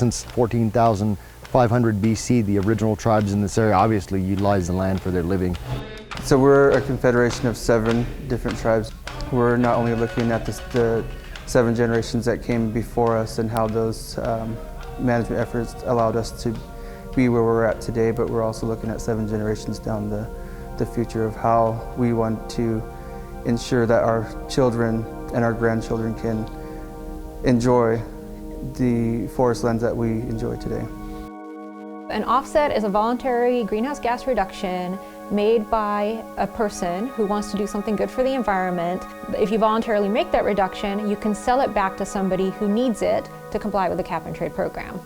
since 14,500 BC, the original tribes in this area obviously utilized the land for their living. So we're a confederation of 7 different tribes. We're not only looking at the 7 generations that came before us and how those management efforts allowed us to be where we're at today, but we're also looking at 7 generations down the future of how we want to ensure that our children and our grandchildren can enjoy the forest lands that we enjoy today. An offset is a voluntary greenhouse gas reduction made by a person who wants to do something good for the environment. If you voluntarily make that reduction, you can sell it back to somebody who needs it to comply with the cap and trade program.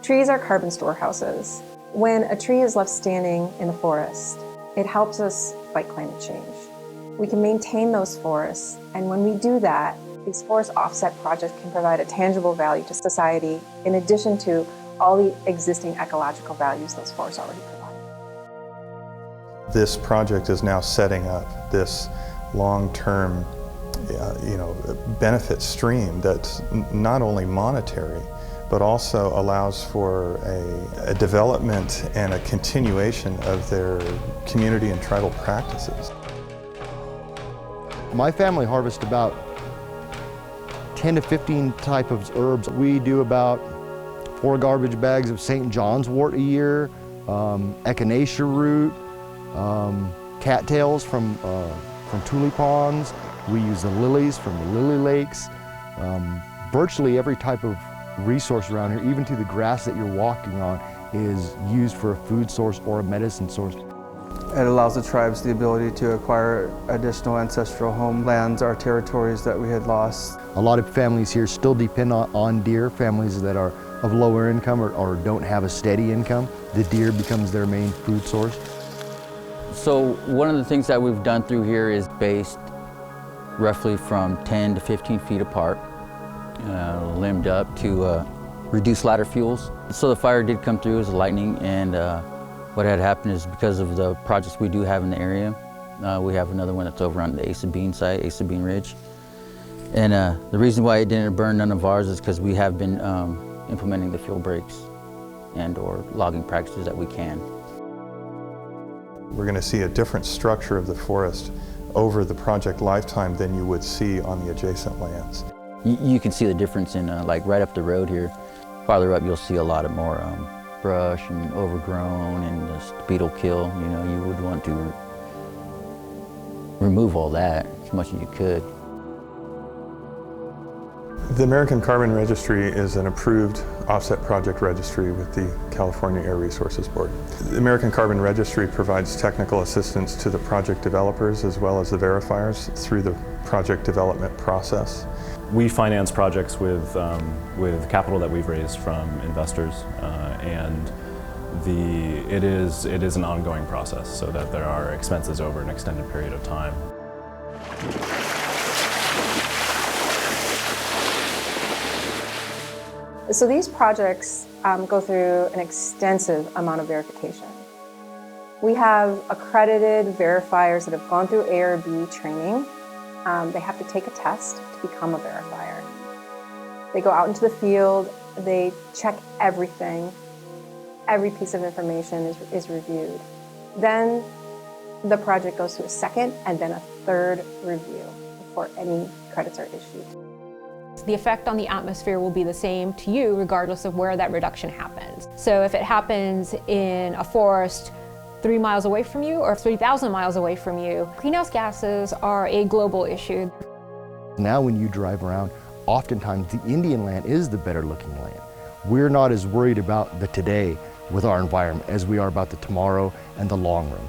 Trees are carbon storehouses. When a tree is left standing in a forest, it helps us fight climate change. We can maintain those forests, and when we do that, these forest offset projects can provide a tangible value to society in addition to all the existing ecological values those forests already provide. This project is now setting up this long-term benefit stream that's not only monetary, but also allows for a development and a continuation of their community and tribal practices. My family harvests about 10 to 15 types of herbs. We do about 4 garbage bags of St. John's wort a year, echinacea root, cattails from tulipans. We use the lilies from the lily lakes. Virtually every type of resource around here, even to the grass that you're walking on, is used for a food source or a medicine source. It allows the tribes the ability to acquire additional ancestral homelands, our territories that we had lost. A lot of families here still depend on deer, families that are of lower income or don't have a steady income. The deer becomes their main food source. So one of the things that we've done through here is based roughly from 10 to 15 feet apart, limbed up to reduce ladder fuels. So the fire did come through as lightning, and what had happened is because of the projects we do have in the area, we have another one that's over on the Ace of Bean site, Ace of Bean Ridge. And the reason why it didn't burn none of ours is because we have been implementing the fuel breaks and or logging practices that we can. We're going to see a different structure of the forest over the project lifetime than you would see on the adjacent lands. You can see the difference in like right up the road here. Farther up you'll see a lot of more brush and overgrown and just beetle kill. You know, you would want to remove all that as much as you could. The American Carbon Registry is an approved offset project registry with the California Air Resources Board. The American Carbon Registry provides technical assistance to the project developers as well as the verifiers through the project development process. We finance projects with capital that we've raised from investors, and it is an ongoing process, so that there are expenses over an extended period of time. So these projects go through an extensive amount of verification. We have accredited verifiers that have gone through ARB training. They have to take a test to become a verifier. They go out into the field, they check everything. Every piece of information is reviewed. Then the project goes to a second and then a third review before any credits are issued. The effect on the atmosphere will be the same to you regardless of where that reduction happens. So if it happens in a forest 3 miles away from you or 3,000 miles away from you, greenhouse gases are a global issue. Now when you drive around, oftentimes the Indian land is the better looking land. We're not as worried about the today with our environment as we are about the tomorrow and the long run.